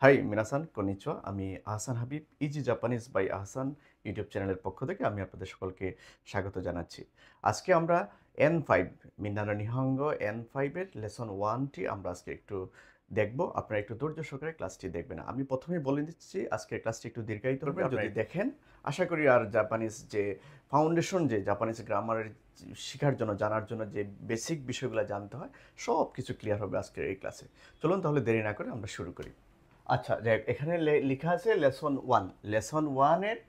High মিনাসান কনিচুয়া আমি Ahsan Habib easy Japanese by Ahsan YouTube চ্যানেলের পক্ষ থেকে আমি আপনাদের সকলকে স্বাগত জানাচ্ছি। আজকে আমরা N5 মিনারা নিহঙ্গ N5 এর লেসন 1টি আমরা আজকে একটু দেখব। আপনারা একটু ধৈর্য সহকারে ক্লাসটি দেখবেন। আমি প্রথমেই বলে দিচ্ছি আজকের ক্লাসটি একটু দীর্ঘায়িত হবে, যদি দেখেন আশা করি আর জাপানিজ যে ফাউন্ডেশন যে জাপানিজ গ্রামারের শেখার জন্য জানার জন্য যে বেসিক বিষয়গুলো জানতে হয় সব কিছু ক্লিয়ার হবে আজকের এই ক্লাসে। চলুন তাহলে দেরি না করে আমরা শুরু করি। আচ্ছা যাই হোক, এখানে লেখা আছে লেসন 1 এর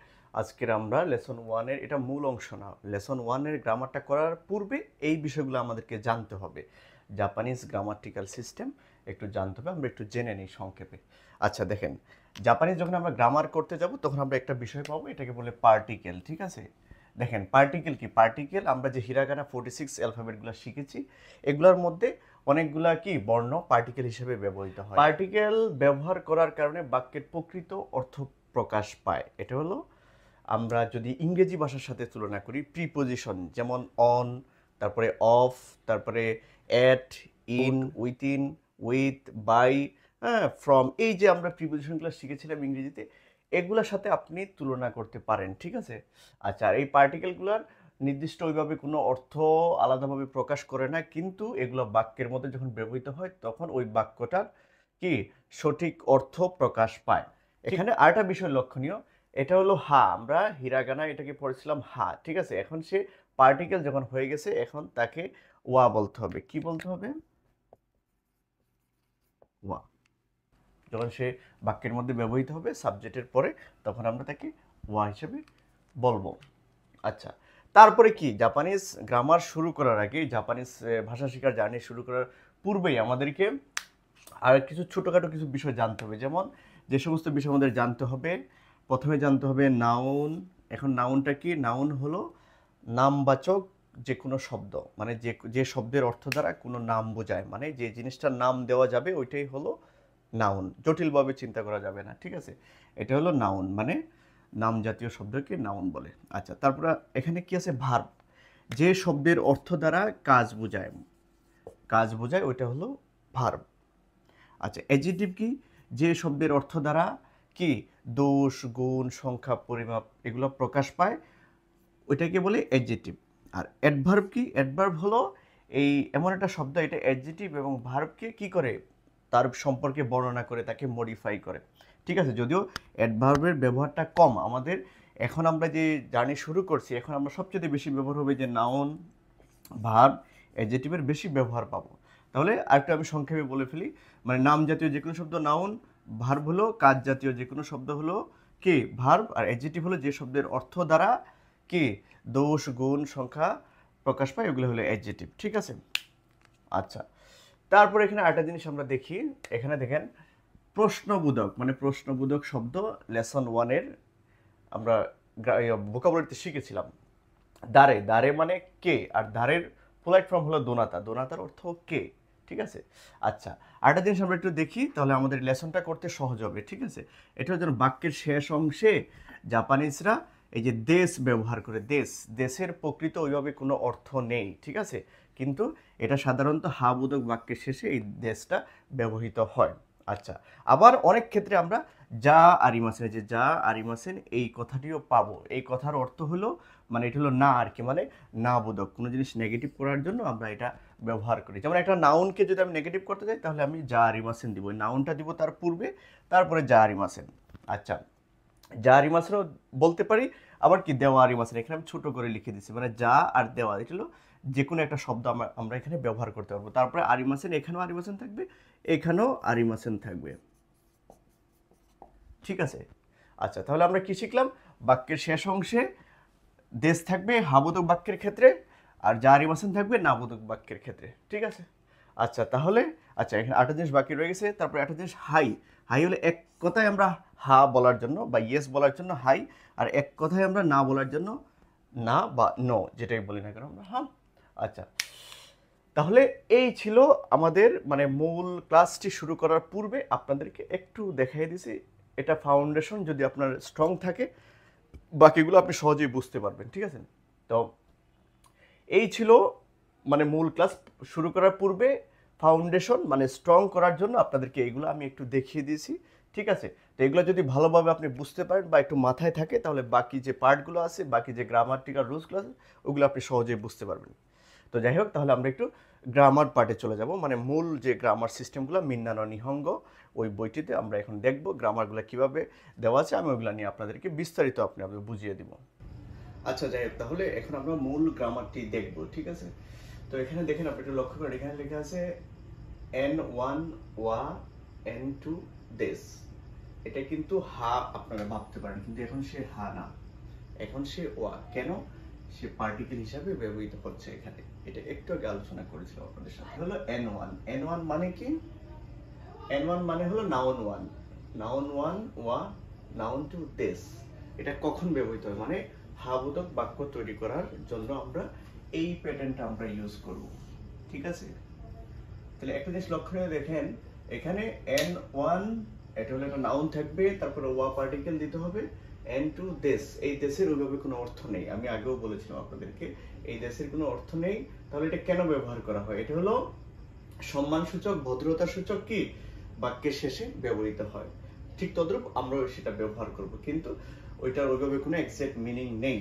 আজকের আমরা লেসন 1-এর এটা মূল অংশ না, লেসন 1-এর গ্রামারটা করার পূর্বে এই বিষয়গুলো আমাদেরকে জানতে হবে। জাপানিজ গ্রামাটিক্যাল সিস্টেম একটু জানতে হবে, আমরা একটু জেনে নিই সংক্ষেপে। আচ্ছা দেখেন, জাপানিজ যখন আমরা গ্রামার করতে যাব তখন আমরা একটা বিষয় পাবো, এটাকে বলে পার্টিকেল। ঠিক আছে, দেখেন পার্টিকেল কি, পার্টিকেল আমরা যে হিরাগানা 46 অ্যালফাবেটগুলো শিখেছি এগুলোর মধ্যে অনেকগুলা কি বর্ণ পার্টিকেল হিসেবে ব্যবহৃত হয়। পার্টিকেল ব্যবহার করার কারণে বাক্যের প্রকৃত অর্থ প্রকাশ পায়। এটা হলো আমরা যদি ইংরেজি ভাষার সাথে তুলনা করি, প্রিপোজিশন যেমন অন, তারপরে অফ, তারপরে at, in, within, with, by, হ্যাঁ, ফ্রম, এই যে আমরা প্রিপোজিশনগুলো শিখেছিলাম ইংরেজিতে, এগুলোর সাথে আপনি তুলনা করতে পারেন। ঠিক আছে, আচ্ছা এই পার্টিকেলগুলোর নির্দিষ্ট ওইভাবে কোনো অর্থ আলাদাভাবে প্রকাশ করে না, কিন্তু এগুলো বাক্যের মধ্যে যখন ব্যবহৃত হয় তখন ওই বাক্যটার কি সঠিক অর্থ প্রকাশ পায়। এখানে আরেকটা বিষয় লক্ষণীয়, এটা হলো হা, আমরা হিরাগানা এটাকে পড়েছিলাম হা। ঠিক আছে, এখন সে পার্টিকেল যখন হয়ে গেছে এখন তাকে ওয়া বলতে হবে। কি বলতে হবে? ওয়া। যখন সে বাক্যের মধ্যে ব্যবহৃত হবে সাবজেক্টের পরে তখন আমরা তাকে ওয়া হিসেবে বলবো। আচ্ছা, তারপরে কি জাপানিজ গ্রামার শুরু করার আগে, জাপানিজ ভাষা শেখার জার্নি শুরু করার পূর্বেই আমাদেরকে আর কিছু ছোটোখাটো কিছু বিষয় জানতে হবে। যেমন যে সমস্ত বিষয় আমাদের জানতে হবে, প্রথমে জানতে হবে নাউন। এখন নাউনটা কি? নাউন হলো নামবাচক যে কোনো শব্দ, মানে যে যে শব্দের অর্থ দ্বারা কোনো নাম বোঝায়, মানে যে জিনিসটার নাম দেওয়া যাবে ওইটাই হলো নাউন, জটিলভাবে চিন্তা করা যাবে না। ঠিক আছে, এটা হলো নাউন, মানে নাম জাতীয় শব্দকে নাউন বলে। আচ্ছা, তারপরে এখানে কি আছে? ভার্ব, যে শব্দের অর্থ দ্বারা কাজ বোঝায়, কাজ বোঝায় ওইটা হলো ভার্ব। আচ্ছা, অ্যাডজেক্টিভ কি? যে শব্দের অর্থ দ্বারা কি দোষ, গুণ, সংখ্যা, পরিমাপ এগুলো প্রকাশ পায় ওইটাকে বলে অ্যাডজেক্টিভ। আর অ্যাডভার্ব কি? অ্যাডভার্ব হলো এই এমন একটা শব্দ, এটা অ্যাডজেক্টিভ এবং ভার্বকে কি করে তার সম্পর্কে বর্ণনা করে, তাকে মডিফাই করে। ঠিক আছে, যদিও অ্যাডভার্বের ব্যবহারটা কম আমাদের, এখন আমরা যে জার্নি শুরু করছি এখন আমরা সবচেয়ে বেশি ব্যবহার হবে যে নাউন, ভার্ব, অ্যাডজেক্টিভের বেশি ব্যবহার পাবো। তাহলে আরেকটু আমি সংক্ষেপে বলে ফেলি, মানে নাম জাতীয় যে কোনো শব্দ নাউন, ভার্ব হলো কাজ জাতীয় যে কোনো শব্দ হলো কি ভার্ব, আর অ্যাডজেক্টিভ হলো যে শব্দের অর্থ দ্বারা কি দোষ, গুণ, সংখ্যা প্রকাশ পায় ওগুলো হলো অ্যাডজেক্টিভ। ঠিক আছে, আচ্ছা তারপর এখানে আরেকটা জিনিস আমরা দেখি, এখানে দেখেন প্রশ্নবোধক, মানে প্রশ্নবোধক শব্দ লেসন 1-এর আমরা ভোকাবুলারিতে শিখেছিলাম। দাঁড়ে, দাঁড়ে মানে কে, আর দাঁড়ের পোলাইট ফর্ম হলো দোনাতা, দোনাতার অর্থ কে। ঠিক আছে, আচ্ছা আরেকটা জিনিস আমরা একটু দেখি তাহলে আমাদের লেসনটা করতে সহজ হবে। ঠিক আছে, এটা হচ্ছে বাক্যের শেষ অংশে জাপানিজরা এই যে দেশ ব্যবহার করে, দেশ, দেশের প্রকৃত ওইভাবে কোনো অর্থ নেই। ঠিক আছে, কিন্তু এটা সাধারণত হাবোধক বাক্যের শেষে এই দেশটা ব্যবহৃত হয়। আচ্ছা, আবার অনেক ক্ষেত্রে আমরা যা আরিমাসেন, যে যা আরিমাসেন এই কথাটিও পাবো। এই কথার অর্থ হলো মানে এটা হলো না আর কি, মানে না বোধক, কোনো জিনিস নেগেটিভ করার জন্য আমরা এটা ব্যবহার করি। যেমন একটা নাউনকে যদি আমি নেগেটিভ করতে চাই তাহলে আমি যা আরিমাসেন দিব, ওই নাউনটা দিব তার পূর্বে, তারপরে যা আরিমাসেন। আচ্ছা, যা আরিমাসেনও বলতে পারি, আবার কি দেওয়া আরিমাসেন, এখানে আমি ছোট করে লিখে দিচ্ছি, মানে যা আর দেওয়া এটা হলো যে কোনো একটা শব্দ আমরা এখানে ব্যবহার করতে পারবো। তারপরে আরিমাসেন, এখানেও আরিমাসেন থাকবে, এখানেও আরিমাসেন থাকবে। ঠিক আছে, আচ্ছা তাহলে আমরা কি শিখলাম? বাক্যের শেষ অংশে দেশ থাকবে হাবোধক বাক্যের ক্ষেত্রে, আর যা আরিমাসেন থাকবে নাবোধক বাক্যের ক্ষেত্রে। ঠিক আছে, আচ্ছা তাহলে আচ্ছা এখানে 8টা জিনিস বাকি রয়ে গেছে। তারপরে একটা জিনিস হাই, হাই হলে এক কথায় আমরা হা বলার জন্য বা ইয়েস বলার জন্য হাই, আর এক কথায় আমরা না বলার জন্য না বা নো, যেটাই বলি না কেন আমরা হ্যাঁ। আচ্ছা, তাহলে এই ছিল আমাদের মানে মূল ক্লাসটি শুরু করার পূর্বে আপনাদেরকে একটু দেখাই দিছি, এটা ফাউন্ডেশন, যদি আপনার স্ট্রং থাকে বাকিগুলো আপনি সহজেই বুঝতে পারবেন। ঠিক আছে, তো এই ছিল মানে মূল ক্লাস শুরু করার পূর্বে ফাউন্ডেশন মানে স্ট্রং করার জন্য আপনাদেরকে এইগুলো আমি একটু দেখিয়ে দিয়েছি। ঠিক আছে? তো এগুলো যদি ভালোভাবে আপনি বুঝতে পারেন বা একটু মাথায় থাকে, তাহলে বাকি যে পার্টগুলো আছে, বাকি যে গ্রামাটিক্যাল রুলসগুলো আছে, ওগুলো আপনি সহজেই বুঝতে পারবেন। তো যাই হোক, তাহলে আমরা একটু গ্রামার পার্টে চলে যাব, মানে মূল যে গ্রামার সিস্টেমগুলো মিন্নানো নিহঙ্গ, ওই বইটিতে আমরা এখন দেখব গ্রামারগুলো কিভাবে দেওয়া আছে। আমি ওগুলো নিয়ে আপনাদেরকে বিস্তারিত আপনাদের বুঝিয়ে দিব। আচ্ছা, যাই হোক, তাহলে এখন আমরা মূল গ্রামারটি দেখব, ঠিক আছে? তো এখানে দেখেন, আপনি একটু লক্ষ্য করেন, এখানে লেখা আছে N1 ওয়া, N2 দেশ। এটা কিন্তু হা আপনারা ভাবতে পারেন, কিন্তু এখন সে হা না, এখন সে ওয়া। কেন? সে পার্টিকেল হিসাবে ব্যবহৃত হচ্ছে এখানে। এটা একটু আগে আলোচনা করেছিলাম আপনাদের সাথে। হলো N1। N1 মানে কি? N1 মানে হলো নাউন ওয়ান, নাউন ওয়ান ওয়া, নাউন টু দেশ। এটা কখন ব্যবহৃত হয়? মানে হাবোধক বাক্য তৈরি করার জন্য আমরা এই প্যাটার্নটা আমরা ইউজ করব, ঠিক আছে? তাহলে একটা জিনিস লক্ষ্য করে দেখেন, এখানে N1 এটা হলো একটা নাউন থাকবে, তারপরে ওয়া পার্টিকেল দিতে হবে। N2 দেশ, এই দেশের ওইভাবে কোনো অর্থ নেই, আমি আগেও বলেছিলাম আপনাদেরকে এই দেশের কোনো অর্থ নেই। তাহলে এটা কেন ব্যবহার করা হয়? এটা হলো সম্মানসূচক, ভদ্রতা সূচক কি বাক্যের শেষে ব্যবহৃত হয়। ঠিক তদ্রূপ আমরাও সেটা ব্যবহার করব, কিন্তু ওইটার ওইভাবে কোনো এক্সাক্ট মিনিং নেই।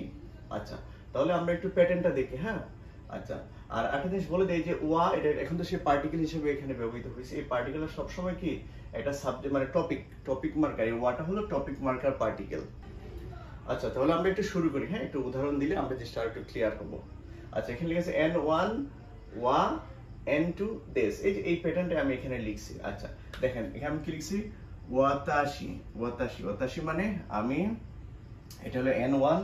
আচ্ছা, তাহলে আমরা একটু প্যাটার্নটা দেখি। হ্যাঁ, আচ্ছা, আর একটা জিনিস বলে দেই যে ওয়া, এটা এখন তো সে পার্টিকেল হিসেবে এখানে ব্যবহৃত হয়েছে। এই পার্টিকেল সবসময় কি একটা সাবজেক্ট, মানে টপিক মার্কার। এই ওয়াটা হলো টপিক মার্কার পার্টিকেল। আচ্ছা, তাহলে আমরা একটু শুরু করি। হ্যাঁ, একটু উদাহরণ দিলে আমরা জিনিসটা একটু ক্লিয়ার হবো। আচ্ছা, এখানে লিখেছে N1 ওয়া, N2 দেশ। এই যে এই প্যাটার্নটা আমি এখানে লিখছি। আচ্ছা, দেখেন এখানে আমি কি লিখছি? ওয়াতাশি। ওয়াতাশি, ওয়াতাশি মানে আমি, এটা হলো N1।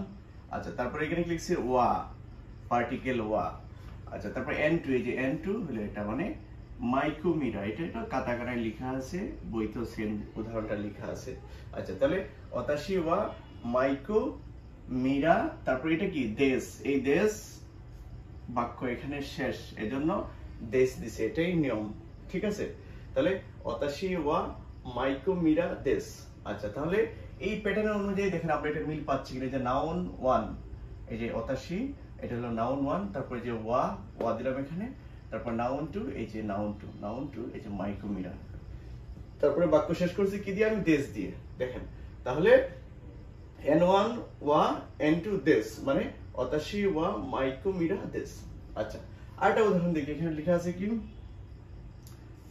আচ্ছা, তারপরে এখানে লিখছি ওয়া, পার্টিকেল ওয়া। আচ্ছা, তারপর N2, এই যে N2 হলো এটা মানে মাইক্রোমিটার। এটা কাতাকানায় লেখা আছে, বইতেও সেম উদাহরণটা লেখা আছে। আচ্ছা, তাহলে ওয়াতাশি ওয়া মাইক্রোমিরা, তারপর এটা কি দেশ। এই দেশ বাক্য এখানে শেষ, এজন্য দেশ দিছে, এটাই নিয়ম, ঠিক আছে? তাহলে ওয়াতাশি ওয়া মাইক্রোমিরা দেশ। আচ্ছা, তাহলে এই প্যাটার্ন অনুযায়ী দেখেন আমরা এটা মিল পাচ্ছি কিনা। যে নাউন ওয়ান, এই যে ওয়াতাশি, এটা হলো নাউন ওয়ান, তারপরে যে ওয়া, ওয়া দিলাম এখানে, তারপর নাউন টু, এই যে নাউন টু, নাউন টু, এই যে মাইক্রোমিরা, তারপরে বাক্য শেষ করছি কি দিয়ে? আমি দেশ দিয়ে। দেখেন, তাহলে N1 ওয়া, N2 দেশ, মানে ওয়াতাশি ওয়া মাইক্রোমিরা দেশ। আচ্ছা, আরেকটা উদাহরণ দেখি। এখানে লেখা আছে কি?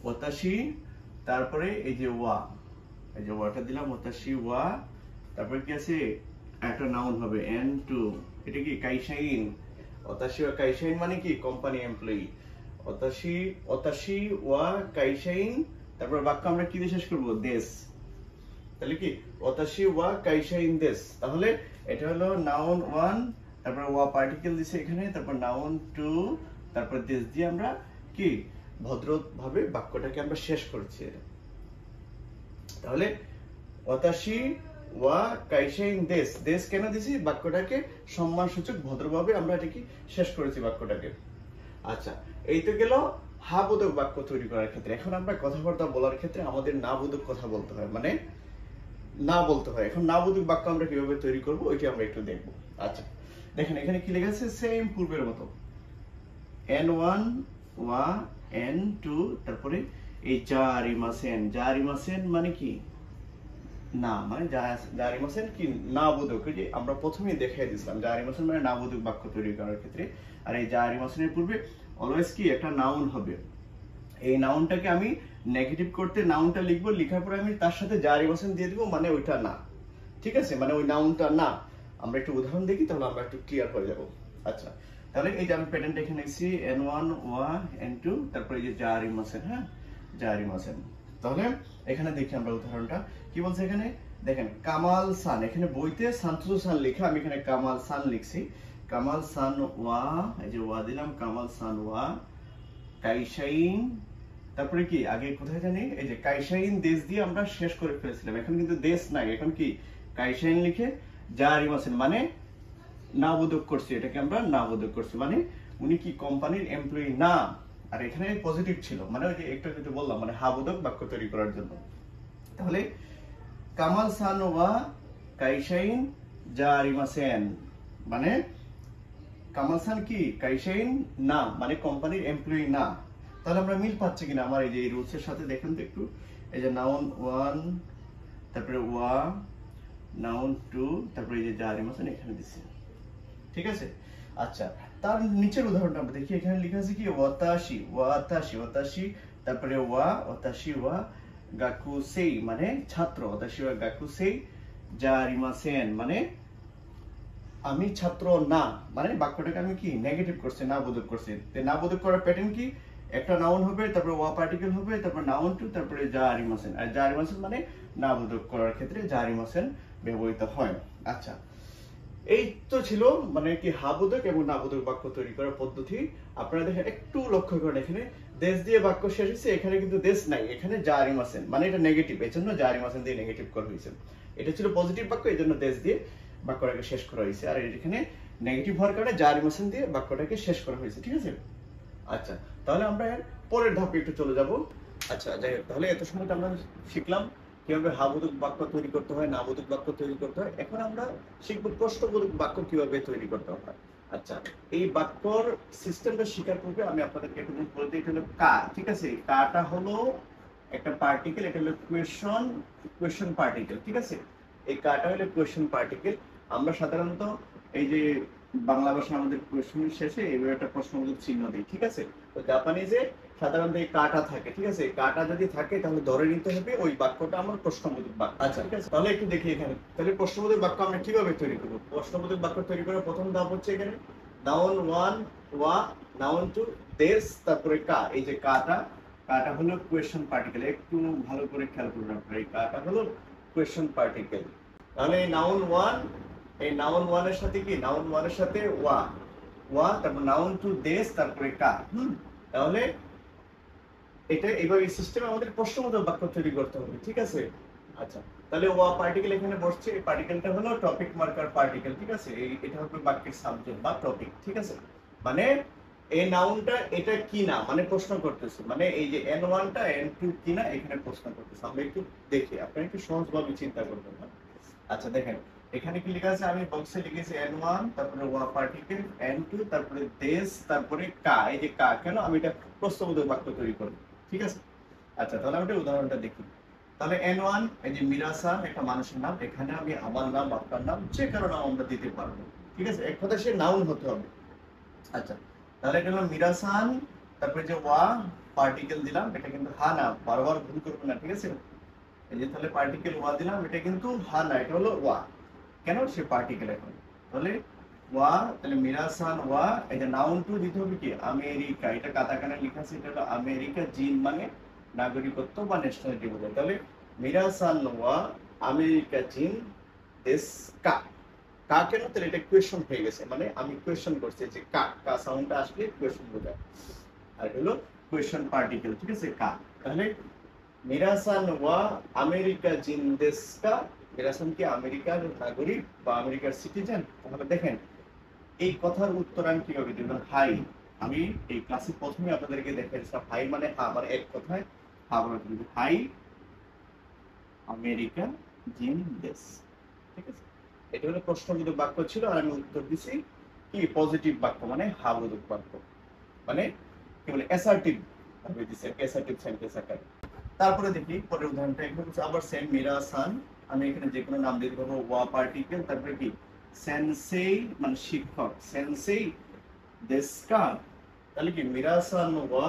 ওয়াতাশি, তারপরে এই যে ওয়া, এই যে ওয়াটা দিলাম, ওয়াতাশি ওয়া, তারপরে কি আছে? একটা নাউন হবে N2, এটা কি? কাইশাইন। ওয়াতাশি ওয়া কাইশাইন মানে কি? Company employee. ওয়াতাশি ওয়া কাইশাইন, তারপর বাক্য আমরা কি দিয়ে শেষ করব? দেশ। তাহলে কি? ওয়াতাশি ওয়া কাইশাইন দেশ। তাহলে এটা হলো নাউন ওয়ান, তারপর ওয়া পার্টিকেল দিছে এখানে, তারপর নাউন টু, তারপর দেশ দিয়ে আমরা কি ভদ্রভাবে বাক্যটাকে আমরা শেষ করছি। তাহলে ওয়াতাশি ওয়া কাইশাইন দেশ, দেশ কেন দিছি? বাক্যটাকে সম্মানসূচক ভদ্রভাবে আমরা এটাকে শেষ করেছি বাক্যটাকে। আচ্ছা, এই তো গেল হা বোধক বাক্য তৈরি করার ক্ষেত্রে। এখন আমরা কথাবার্তা বলার ক্ষেত্রে আমাদের না বোধক কথা বলতে হয়, মানে না বলতে হয়। এখন না বোধক বাক্য আমরা কিভাবে তৈরি করব ওইটা আমরা একটু দেখব। আচ্ছা, দেখেন এখানে কি লেখা আছে? সেম পূর্বের মতো, N1 ওয়া, N2, তারপরে এই জারিমাসেন। জারিমাসেন মানে কি? না, মানে জারিমাসেন কি? না বোধক। যে আমরা প্রথমেই দেখাই দিয়েছিলাম, জারিমাসেন মানে না বোধক বাক্য তৈরি করার ক্ষেত্রে। আর এই জারিমাসেনের পূর্বে অলওয়েজ কি একটা নাউন হবে। এই নাউনটাকে আমি নেগেটিভ করতে নাউনটা লিখবো, লেখার পরে আমি তার সাথে জারিমাসেন দিয়ে দিব, মানে ওইটা না, ঠিক আছে? মানে ওই নাউনটা না। আমরা একটু উদাহরণ দেখি, তাহলে আমরা একটু ক্লিয়ার হয়ে যাব। আচ্ছা, তাহলে এই যে আমি প্যাটার্নটা এখানে লিখছি N1 ওয়া, N2, তারপরে এই যে জারিমাসেন। হ্যাঁ, জারিমাসেন। তাহলে এখানে দেখি আমরা উদাহরণটা কি বলছে। এখানে দেখেন কামাল সান, এখানে বইতে সান্তোষ সান লেখা, আমি এখানে কামাল সান লিখছি। কামাল সান ওয়া, এই যে ওয়া দিলাম, কামাল সান ওয়া কাইশাইন, তারপরে কি আগে কোথায় জানি? এই যে কাইশাইন দেশ দিয়ে আমরা শেষ করে ফেলেছিলাম। এখন কিন্তু দেশ নাই, এখন কি কাইশাইন লিখে জারিমাসেন, মানে না বোধক করছি, এটাকে আমরা না বোধক করছি, মানে উনি কি কোম্পানির এমপ্লয়ি না। আর এখানে পজিটিভ ছিল, মানে ওই যে একটু একটু বললাম, মানে হা বোধক বাক্য তৈরি করার জন্য। তাহলে কামাল সান ওয়া কাইশাইন জারিমাসেন, মানে কামাল সান কি কাইশাইন না, মানে কোম্পানির এমপ্লয়ি না। তাহলে আমরা মিল পাচ্ছি কিনা আমার এই যে রুলসের সাথে? দেখেন তো একটু, এই যে নাউন ওয়ান, তারপরে ওয়া, নাউন টু, তারপরে এই যে জারি মাসান এখানে দিছি, ঠিক আছে। আচ্ছা, তার নিচের উদাহরণটা আমরা দেখি। এখানে লেখা আছে কি ওয়াতাশি, ওয়াতাশি, ওয়াতাশি, তারপরে ওয়া, ওয়াতাশি ওয়া গাকুসেই মানে ছাত্র, ওয়াতাশি ওয়া গাকুসেই জারিমাসেন মানে আমি ছাত্র না, মানে বাক্যটাকে আমি কি নেগেটিভ করছি, না বোধক করছি। না বোধক করার প্যাটার্ন কি, একটা নাউন হবে, তারপরে ওয়া পার্টিকেল হবে, তারপর নাউন টু, তারপরে জারিমাসেন। আর জারিমাসেন মানে না বোধক করার ক্ষেত্রে জারিমাসেন ব্যবহৃত হয়। আচ্ছা, এই তো ছিল মানে কি হাবোধক এবং নাবোধক বাক্য তৈরি করার পদ্ধতি। আপনারা দেখেন, একটু লক্ষ্য করেন, এখানে দেশ দিয়ে বাক্য শেষ হয়েছে, এখানে কিন্তু দেশ নাই, এখানে জারিমাসেন মানে এটা নেগেটিভ, এর জন্য জারিমাসেন দিয়ে নেগেটিভ করা হয়েছে। এটা ছিল পজিটিভ বাক্য, এর জন্য দেশ দিয়ে বাক্যটাকে শেষ করা হয়েছে, আর এখানে নেগেটিভ হওয়ার কারণে জারিমাসেন দিয়ে বাক্যটাকে শেষ করা হয়েছে, ঠিক আছে। আচ্ছা, তাহলে আমরা এর পরের ধাপে একটু চলে যাব। আচ্ছা, যাই হোক, তাহলে এত সময় আমরা শিখলাম কিভাবে হাবোধক বাক্য তৈরি করতে হয়, নাবোধক বাক্য তৈরি করতে হয়। এখন আমরা শিখব প্রশ্নবোধক বাক্য কিভাবে তৈরি করতে হয়। আচ্ছা, এই বাক্যর সিস্টেমটা শেখার পূর্বে আমি আপনাদেরকে একটা জিনিস বলতে, এটা হলো কা, ঠিক আছে। কাটা হলো একটা পার্টিকেল, এটা হলো কোয়েশ্চন পার্টিকেল, ঠিক আছে। এই কাটা হলো কোয়েশ্চন পার্টিকেল। আমরা সাধারণত এই যে বাংলা ভাষা আমাদের কোয়েশ্চনের শেষে এভাবে একটা প্রশ্নবোধক চিহ্ন দিই, ঠিক আছে। তো জাপানিজে সাধারণত এই কাটা থাকে, ঠিক আছে। কাটা যদি থাকে তাহলে ধরে নিতে হবে ওই বাক্যটা আমার প্রশ্নবোধক বাক্য। আচ্ছা, ঠিক আছে, তাহলে একটু দেখি এখানে। তাহলে প্রশ্নবোধক বাক্য আমরা কিভাবে তৈরি করব? প্রশ্নবোধক বাক্য তৈরি করার প্রথম ধাপ হচ্ছে এখানে নাউন ওয়ান ওয়া, নাউন টু দেশ, তারপরে কা। এই যে কাটা, কাটা হলো কোয়েশ্চন পার্টিকেল, একটু ভালো করে খেয়াল করুন আপনারা, এই কাটা হলো কোয়েশ্চন পার্টিকেল। তাহলে এই নাউন ওয়ান, এই নাউন ওয়ানের সাথে কি, নাউন ওয়ানের সাথে ওয়া, ওয়া, তারপর নাউন টু দেশ, তারপরে কা। তাহলে এটা এইভাবে সিস্টেমে আমাদের প্রশ্নবোধক বাক্য তৈরি করতে হবে, ঠিক আছে। আচ্ছা, তাহলে ওয়া পার্টিকেল এখানে বসছে, এই পার্টিকেলটা হলো টপিক মার্কার পার্টিকেল, ঠিক আছে। এই এটা হবে বাক্যের সাবজেক্ট বা টপিক, ঠিক আছে। মানে এই নাউনটা এটা কি না, মানে প্রশ্ন করতেছে, মানে এই যে n1 টা n2 কি না এখানে প্রশ্ন করতেছে। আমরা একটু দেখি, আপনারা একটু সহজভাবে চিন্তা করবেন না। আচ্ছা, দেখেন এখানে কি লেখা আছে, আমি বক্সে লিখেছি n1, তারপরে ওয়া পার্টিকেল, n2, তারপরে দেশ, তারপরে কা। এই যে কা, কেন আমি এটা প্রশ্নবোধক বাক্য তৈরি করব, ঠিক আছে। আচ্ছা, তাহলে আমরা উদাহরণটা দেখি। তাহলে n1 এই যে মিরাসান একটা মানুষের নাম, এখানে আমি আমার নাম, আপনার নাম, যে কারো নাম আমরা দিতে পারবো, ঠিক আছে। এক কথা সে নাউন হতে হবে। আচ্ছা, তাহলে এটা হলো মিরাসান, তারপরে যে ওয়া পার্টিকেল দিলাম, এটা কিন্তু হা না, বারবার ভুল করবেন না, ঠিক আছে। এই যে তাহলে পার্টিকেল ওয়া দিলাম, এটা কিন্তু হা না, এটা হলো ওয়া, কেন সে পার্টিকেল এখন। তাহলে ওয়া, তাহলে মিরাসান ওয়া, এই যে নাউন টু দিতে হবে কি আমেরিকা, এটা কাতাকানা লেখা আছে, এটা হলো আমেরিকা, জিন মানে নাগরিকত্ব বা ন্যাশনালিটি বোঝায়। তাহলে মিরাসান ওয়া আমেরিকা জিন দেশ কা। কা কেন, তাহলে এটা কোয়েশ্চন হয়ে গেছে, মানে আমি কোয়েশ্চন করছি যে কা, কা সাউন্ডটা আসলে কোয়েশ্চন বোঝায়, আর এটা হলো কোয়েশ্চন পার্টিকেল, ঠিক আছে, কা। তাহলে মিরাসান ওয়া আমেরিকা জিন দেশ কা, মিরাসান কি আমেরিকার নাগরিক বা আমেরিকার সিটিজেন। তাহলে দেখেন এই কথার উত্তর আমি কিভাবে দেব, হাই। আমি এই ক্লাসে প্রথমে আপনাদেরকে দেখাইছিলাম হাই মানে হা, মানে এক কথায় হা বলা, হাই আমেরিকা জিন দেশ, ঠিক আছে। এটা হলো প্রশ্নবোধক বাক্য ছিল, আর আমি উত্তর দিছি কি পজিটিভ বাক্য, মানে হাবোধক বাক্য, মানে কি বলে অ্যাসার্টিভ ভাবে দিছি, অ্যাসার্টিভ সেন্টেন্স আকারে। তারপরে দেখি পরের উদাহরণটা, এখানে হচ্ছে আবার সেম মিরাসান, আমি এখানে যে কোনো নাম দিতে পারবো, ওয়া পার্টিকেল, তারপরে কি সেনসেই মানে শিক্ষক, সেনসেই দেশকা। তাহলে কি মিরাসান ওয়া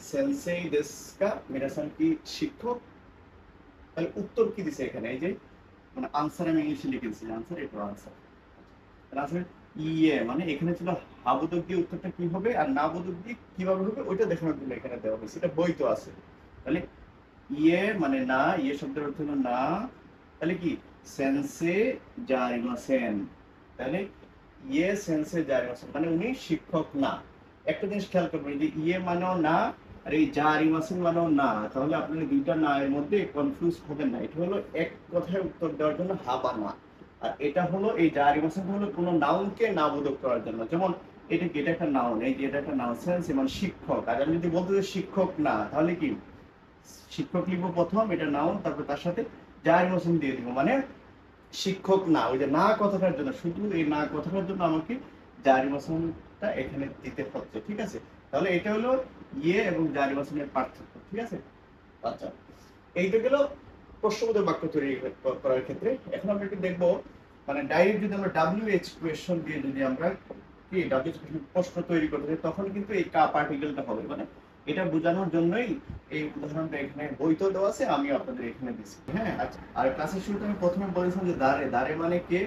সেনসেই দেশকা, মিরাসান কি শিক্ষক। তাহলে উত্তর কি দিছে এখানে, এই যে মানে আনসার আমি ইংলিশে লিখেছি, আনসার এটা আনসার। আনসার ইয়ে, মানে এখানে ছিল হাবোধক দিয়ে উত্তরটা কি হবে আর নাবোধক দিয়ে কিভাবে হবে ওইটা দেখানোর জন্য এখানে দেওয়া হয়েছে, এটা বই তো আছে। তাহলে ইয়ে মানে না, ইয়ে শব্দের অর্থ হলো না, তাহলে কি সেন্সে জারিমাসেন, তাহলে ইয়ে সেন্সে জারিমাসেন মানে উনি শিক্ষক না। একটা জিনিস খেয়াল করবেন, যে ইয়ে মানেও না আর এই জারিমাসেন মানেও না, তাহলে আপনারা দুইটা না এর মধ্যে কনফিউজ হবেন না। এটা হলো এক কথায় উত্তর দেওয়ার জন্য হা বা না, আর এটা হলো এই জারিমাসেন হলো কোনো নাউনকে নাবোধক করার জন্য। যেমন এটা কি, এটা একটা নাউন, এই যে এটা একটা নাউন সেন্স মানে শিক্ষক, আর আমি যদি বলতে শিক্ষক না, তাহলে কি শিক্ষক লিখবো প্রথম, এটা নাউন, তারপর তার সাথে জারিমাসেন দিয়ে দিব, মানে শিক্ষক না। ওই যে না কথাটার জন্য, শুধু এই না কথাটার জন্য আমাকে জারিমাসনটা এখানে দিতে হচ্ছে, ঠিক আছে। তাহলে এটা হলো ইয়ে এবং জারিমাসনের পার্থক্য, ঠিক আছে। আচ্ছা, এই তো গেল প্রশ্নবোধক বাক্য তৈরি করার ক্ষেত্রে। এখন আমরা একটু দেখবো মানে ডাইরেক্ট যদি আমরা WH কোয়েশ্চন দিয়ে যদি আমরা কি WH প্রশ্ন তৈরি করতে চাই তখন কিন্তু এই কা পার্টিকেলটা হবে, মানে এটা বোঝানোর জন্যই এই উদাহরণটা এখানে বইতেও দেওয়া আছে, আমিও আপনাদের এখানে দিচ্ছি। হ্যাঁ, আচ্ছা। আর ক্লাসের শুরুতে আমি প্রথমে বলেছিলাম যে দাঁড়ে, দাঁড়ে মানে কে,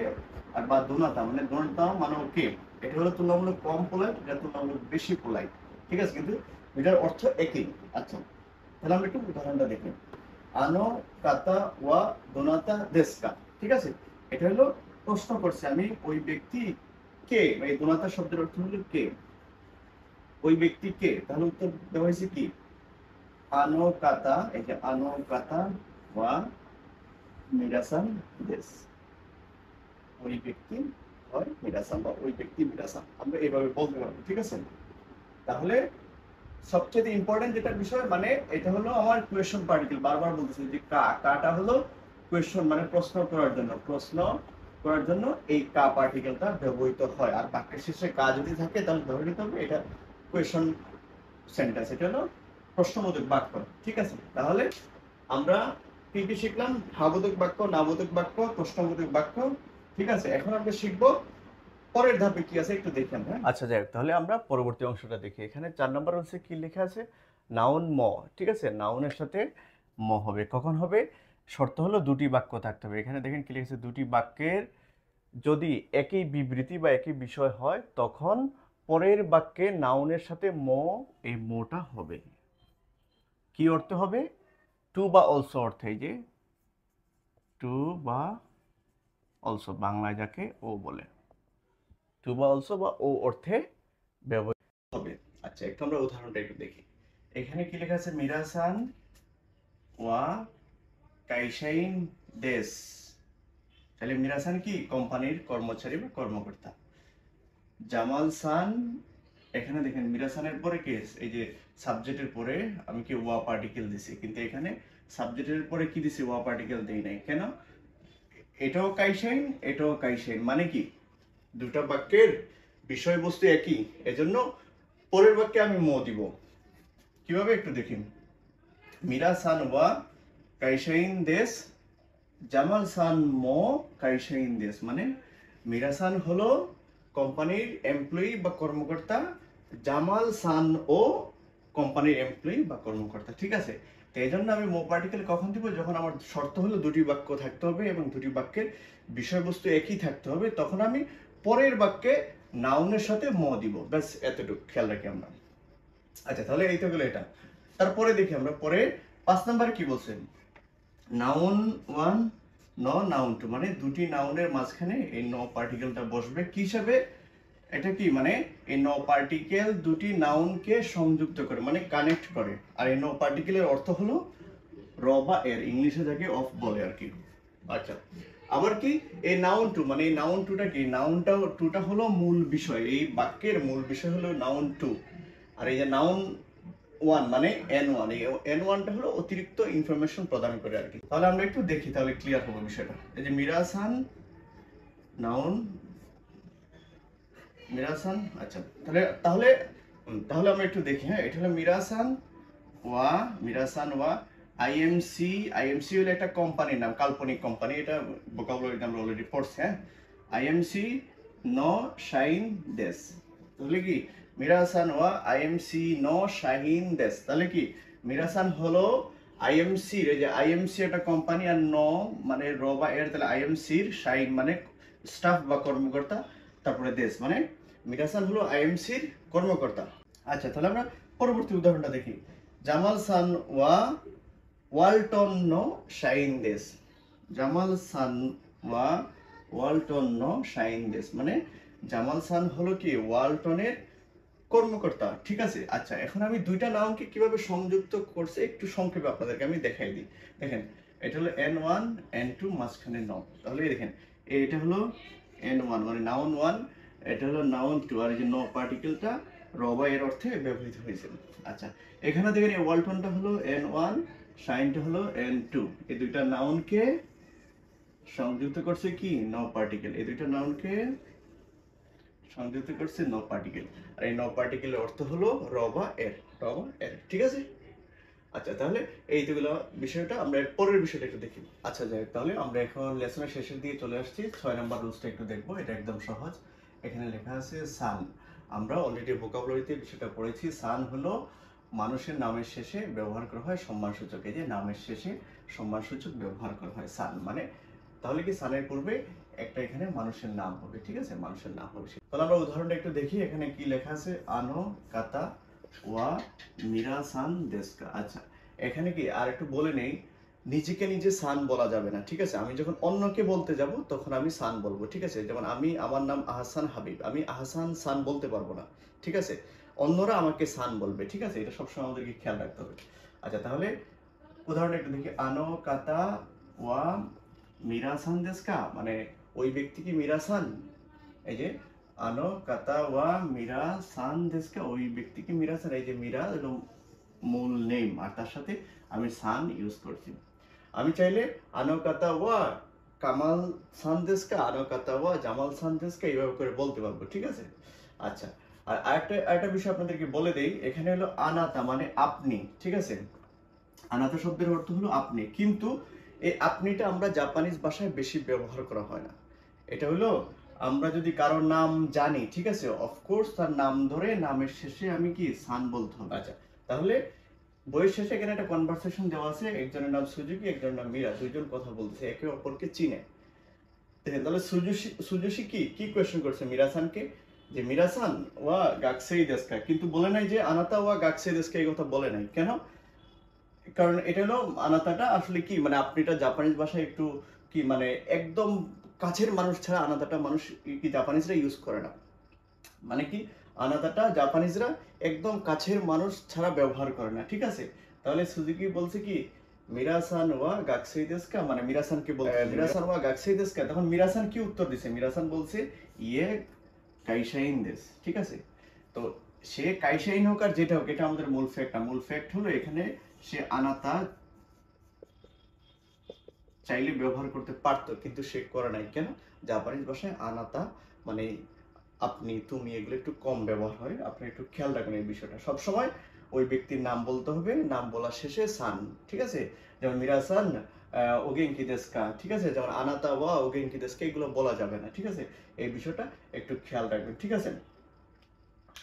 আর বা দোনাতা মানে দোনাতা মানে কে। এটা হলো তুলনামূলক কম পোলাইট, এটা তুলনামূলক বেশি পোলাইট, ঠিক আছে, কিন্তু এটার অর্থ একই। আচ্ছা, তাহলে আমরা একটু উদাহরণটা দেখি। আনো কাতা ওয়া দোনাতা দেশকা, ঠিক আছে। এটা হলো প্রশ্ন করছে আমি, ওই ব্যক্তি কে, এই দোনাতা শব্দের অর্থ হলো কে, ওই ব্যক্তি কে। তাহলে উত্তর দেওয়া হয়েছে কি আনো কাতা, এই যে আনো কাতা ওয়া মিরাসান দেশ, ওই ব্যক্তি হয় মিরাসান বা ওই ব্যক্তি মিরাসান, আমরা এইভাবে বলতে পারবো, ঠিক আছে। তাহলে সবচেয়ে ইম্পর্টেন্ট যেটা বিষয় মানে এটা হলো আমার কোয়েশ্চন পার্টিকেল, বারবার বলতেছি যে কাটা হলো কোয়েশ্চন মানে প্রশ্ন করার জন্য, প্রশ্ন করার জন্য এই কা পার্টিকেলটা ব্যবহৃত হয়। আর বাক্যের শেষে কা যদি থাকে তাহলে ধরে নিতে হবে এটা কোয়েশ্চন সেন্টেন্স, এটা হলো প্রশ্নবোধক বাক্য, ঠিক আছে। তাহলে আমরা কি কি শিখলাম? হ্যাবোধক বাক্য, নাবোধক বাক্য, প্রশ্নবোধক বাক্য, ঠিক আছে। এখন আমরা শিখবো পরের ধাপে কি আছে একটু দেখি আমরা। আচ্ছা, যাই হোক, তাহলে আমরা পরবর্তী অংশটা দেখি। এখানে 4 নম্বর হচ্ছে কি লেখা আছে, নাউন ম, ঠিক আছে। নাউনের সাথে ম হবে, কখন হবে? শর্ত হলো দুটি বাক্য থাকতে হবে। এখানে দেখেন কি লিখেছে, দুটি বাক্যের যদি একই বিবৃতি বা একই বিষয় হয় তখন পরের বাক্যে নাউনের সাথে ম, এই মটা হবে। কি অর্থে হবে? টু বা অলসো অর্থে, এই যে টু বা অলসো, বাংলায় যাকে ও বলে, টু বা অলসো বা ও অর্থে ব্যবহৃত হবে। আচ্ছা, একটু আমরা উদাহরণটা একটু দেখি। এখানে কি লেখা আছে, মিরাসান ওয়া কাইসাইন দেশ। তাহলে মিরাসান কি কোম্পানির কর্মচারী বা কর্মকর্তা। জামাল সান, এখানে দেখেন মিরাসানের পরে কি এই যে সাবজেক্টের পরে আমি কি ওয়া পার্টিকেল দিছি, কিন্তু এখানে সাবজেক্টের পরে কি দিছি, ওয়া পার্টিকেল দেই নাই কেন? এটাও কাইসাইন, এটাও কাইসাইন, মানে কি দুটা বাক্যের বিষয়বস্তু একই, এজন্য পরের বাক্যে আমি ম দিব। কিভাবে একটু দেখুন, মিরা সান ওয়া কাইসাইন দেশ, জামাল সান মো কাইসাইন দেশ, মানে মিরা সান হলো কোম্পানির এমপ্লয়ি বা কর্মকর্তা, জামাল সান ও কোম্পানির এমপ্লয়ি বা কর্মকর্তা, ঠিক আছে। তো এই জন্য আমি মো পার্টিকেল কখন দিব, যখন আমার শর্ত হলো দুটি বাক্য থাকতে হবে এবং দুটি বাক্যের বিষয়বস্তু একই থাকতে হবে, তখন আমি পরের বাক্যে নাউনের সাথে ম দিব, ব্যাস এতটুকু খেয়াল রাখি আমরা। আচ্ছা, তাহলে এই তো গেলো এটা। তারপরে দেখি আমরা পরে 5 নম্বরে কি বলছেন, নাউন ওয়ান ন নাউন টু, মানে দুটি নাউনের মাঝখানে এই ন পার্টিকেলটা বসবে কি হিসাবে? এটা কি মানে এই ন পার্টিকেল দুটি নাউনকে সংযুক্ত করে, মানে কানেক্ট করে। আর এই ন পার্টিকেলের অর্থ হলো র বা এর, ইংলিশে যাকে অফ বলে আর কি। আচ্ছা, আবার কি এই নাউন টু, মানে এই নাউন টুটা কি, নাউনটা টুটা হলো মূল বিষয়, এই বাক্যের মূল বিষয় হলো নাউন টু। আর এই যে নাউন ওয়ান মানে এন ওয়ান, এই এন ওয়ানটা হলো অতিরিক্ত ইনফরমেশন প্রদান করে আর কি। তাহলে আমরা একটু দেখি, তাহলে ক্লিয়ার হবে বিষয়টা। এই যে মিরাসান নাউন, মিরাসান, আচ্ছা তাহলে তাহলে তাহলে আমরা একটু দেখি। হ্যাঁ, এটা হলো মিরাসান ওয়া, মিরাসান ওয়া আইএমসি। আইএমসি হলো একটা কোম্পানির নাম, কাল্পনিক কোম্পানি, এটা ভোকাবুলারিতে আমরা অলরেডি পড়ছি। হ্যাঁ, আইএমসি নো শাইন দেশ, তাহলে কি মিরাসান ওয়া আইএমসি নো শাহিন দেশ, তাহলে কি মিরাসান হলো আইএমসি, এই যে আইএমসি একটা কোম্পানি, আর ন মানে র বা এর, তাহলে আইএমসির, শাইন মানে স্টাফ বা কর্মকর্তা, তারপরে দেশ মানে মিরাসান হলো আইএমসির কর্মকর্তা। আচ্ছা, তাহলে আমরা পরবর্তী উদাহরণটা দেখি। জামাল সান ওয়া ওয়ালটন নো শাইন দেশ, জামাল সান ওয়া ওয়ালটন নো শাইন দেশ, মানে জামাল সান হলো কি ওয়ালটনের কর্মকর্তা, ঠিক আছে। আচ্ছা, এখন আমি দুইটা নাউনকে কিভাবে সংযুক্ত করছে একটু সংক্ষেপে আপনাদেরকে আমি দেখাই দিই। দেখেন, এটা হলো এন ওয়ান, এন টু, মাঝখানে ন, তাহলে দেখেন এটা হলো এন ওয়ান মানে নাউন ওয়ান, এটা হলো নাউন টু, আর এই যে ন পার্টিকেলটা র বা এর অর্থে ব্যবহৃত হয়েছে। আচ্ছা, এখানে দেখেন এই ওয়ালটনটা হলো এন ওয়ান, শাইনটা হলো এন টু, এই দুইটা নাউনকে সংযুক্ত করছে কি ন পার্টিকেল, এই দুইটা নাউনকে সংযুক্ত করছে ন পার্টিকেল, আর এই ন পার্টিকেলের অর্থ হলো র বা এর, র বা এর, ঠিক আছে। আচ্ছা, তাহলে এইগুলো বিষয়টা আমরা পরের বিষয়টা একটু দেখি। আচ্ছা যাই হোক, তাহলে আমরা এখন লেসনের শেষের দিকে চলে আসছি। 6 নাম্বার রুলসটা একটু দেখবো, এটা একদম সহজ। এখানে লেখা আছে সান। আমরা অলরেডি ভোকাবুলারিতে বিষয়টা পড়েছি। সান হলো মানুষের নামের শেষে ব্যবহার করা হয় সম্মানসূচক। এই যে নামের শেষে সম্মানসূচক ব্যবহার করা হয় সান, মানে তাহলে কি সানের পূর্বে একটা এখানে মানুষের নাম হবে, ঠিক আছে, মানুষের নাম হবে। তাহলে আমরা উদাহরণটা একটু দেখি। এখানে কি লেখা আছে, আনো কাতা ওয়া মিরা সান দেশকা। আচ্ছা, এখানে কি আর একটু বলে নেই, নিজেকে নিজে সান বলা যাবে না, ঠিক আছে। আমি যখন অন্যকে বলতে যাব তখন আমি সান বলবো, ঠিক আছে। যেমন আমার নাম আহসান হাবিব, আমি আহসান সান বলতে পারবো না, ঠিক আছে। অন্যরা আমাকে সান বলবে, ঠিক আছে। এটা সবসময় আমাদেরকে খেয়াল রাখতে হবে। আচ্ছা, তাহলে উদাহরণ একটু দেখি। আনো কাতা ওয়া মিরা সান দেশকা, মানে ওই ব্যক্তি কি মিরা সান। এই যে আনো কাতা ওয়া মিরা সান দেশকা, ওই ব্যক্তি কি মিরা সান। এই যে মিরা হলো মূল নেম, আর তার সাথে আমি সান ইউজ করছি। আমি চাইলে আনো কাতা ওয়া কামাল সানদেশকা, আনো কাতা ওয়া জামাল সানদেশকা এইভাবে করে বলতে পারবো, ঠিক আছে। আচ্ছা, আর আরেকটা বিষয় আপনাদেরকে বলে দেই। এখানে হলো আনাতা মানে আপনি, ঠিক আছে। আনাতা শব্দের অর্থ হলো আপনি, কিন্তু এই আপনিটা আমরা জাপানিজ ভাষায় বেশি ব্যবহার করা হয় না। এটা হলো আমরা যদি কারোর নাম জানি, ঠিক আছে, অফকোর্স তার নাম ধরে নামের শেষে আমি কি সান বলতে হবে। আচ্ছা, তাহলে বইয়ের শেষে এখানে একটা কনভারসেশন দেওয়া আছে। একজনের নাম সুজুকি, একজনের নাম মীরা, দুইজন কথা বলতেছে, একে অপরকে চিনে। দেখেন, তাহলে সুজুশি কি কি কোয়েশ্চেন করছে মিরাসানকে, যে মিরাসান ওয়া গাকসেই দেস্কা, কিন্তু বলে নাই যে আনাতা ওয়া গাকসেই দেস্কা, এই কথা বলে নাই। কেন? কারণ এটা হলো আনাতাটা আসলে কি, মানে আপনিটা জাপানিজ ভাষায় একটু কি, মানে একদম কাছের মানুষ ছাড়া আনাতাটা মানুষ কি জাপানিজরা ইউজ করে না। মানে কি, আনাদাটা জাপানিজরা একদম কাছের মানুষ ছাড়া ব্যবহার করে না, ঠিক আছে। তাহলে সুজুকি বলছে কি মিরাসান ওয়া গাকসেই দেস্কা, মানে মিরাসানকে বলছে মিরাসান ওয়া গাকসেই দেস্কা। তখন মিরাসান কি উত্তর দিছে, মিরাসান বলছে ইয়ে কাইশাইন দেশ, ঠিক আছে। তো সে কাইশাইন হোক আর যেটা হোক, এটা আমাদের মূল ফ্যাক্ট না। মূল ফ্যাক্ট হলো এখানে সে আনাতা চাইলে ব্যবহার করতে পারতো, কিন্তু সে করে নাই। কেন? জাপানিজ ভাষায় আনাতা মানে আপনি তুমি এগুলো একটু কম ব্যবহার হয়। আপনি একটু খেয়াল রাখবেন এই বিষয়টা। সবসময় ওই ব্যক্তির নাম বলতে হবে, নাম বলার শেষে সান, ঠিক আছে। যেমন মিরাসান ওগেনকি দেস্কা, ঠিক আছে। যেমন আনাতা ওয়া ওগেনকি দেস্কা, এগুলো বলা যাবে না, ঠিক আছে। এই বিষয়টা একটু খেয়াল রাখবেন, ঠিক আছে।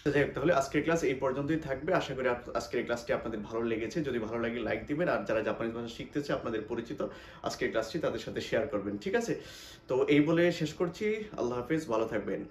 তো যাই হোক, তাহলে আজকের ক্লাস এই পর্যন্তই থাকবে। আশা করি আজকের ক্লাসটি আপনাদের ভালো লেগেছে। যদি ভালো লাগে লাইক দিবেন, আর যারা জাপানিজ ভাষা শিখতেছে আপনাদের পরিচিত আজকের ক্লাসটি তাদের সাথে শেয়ার করবেন, ঠিক আছে। তো এই বলে শেষ করছি। আল্লাহ হাফেজ, ভালো থাকবেন।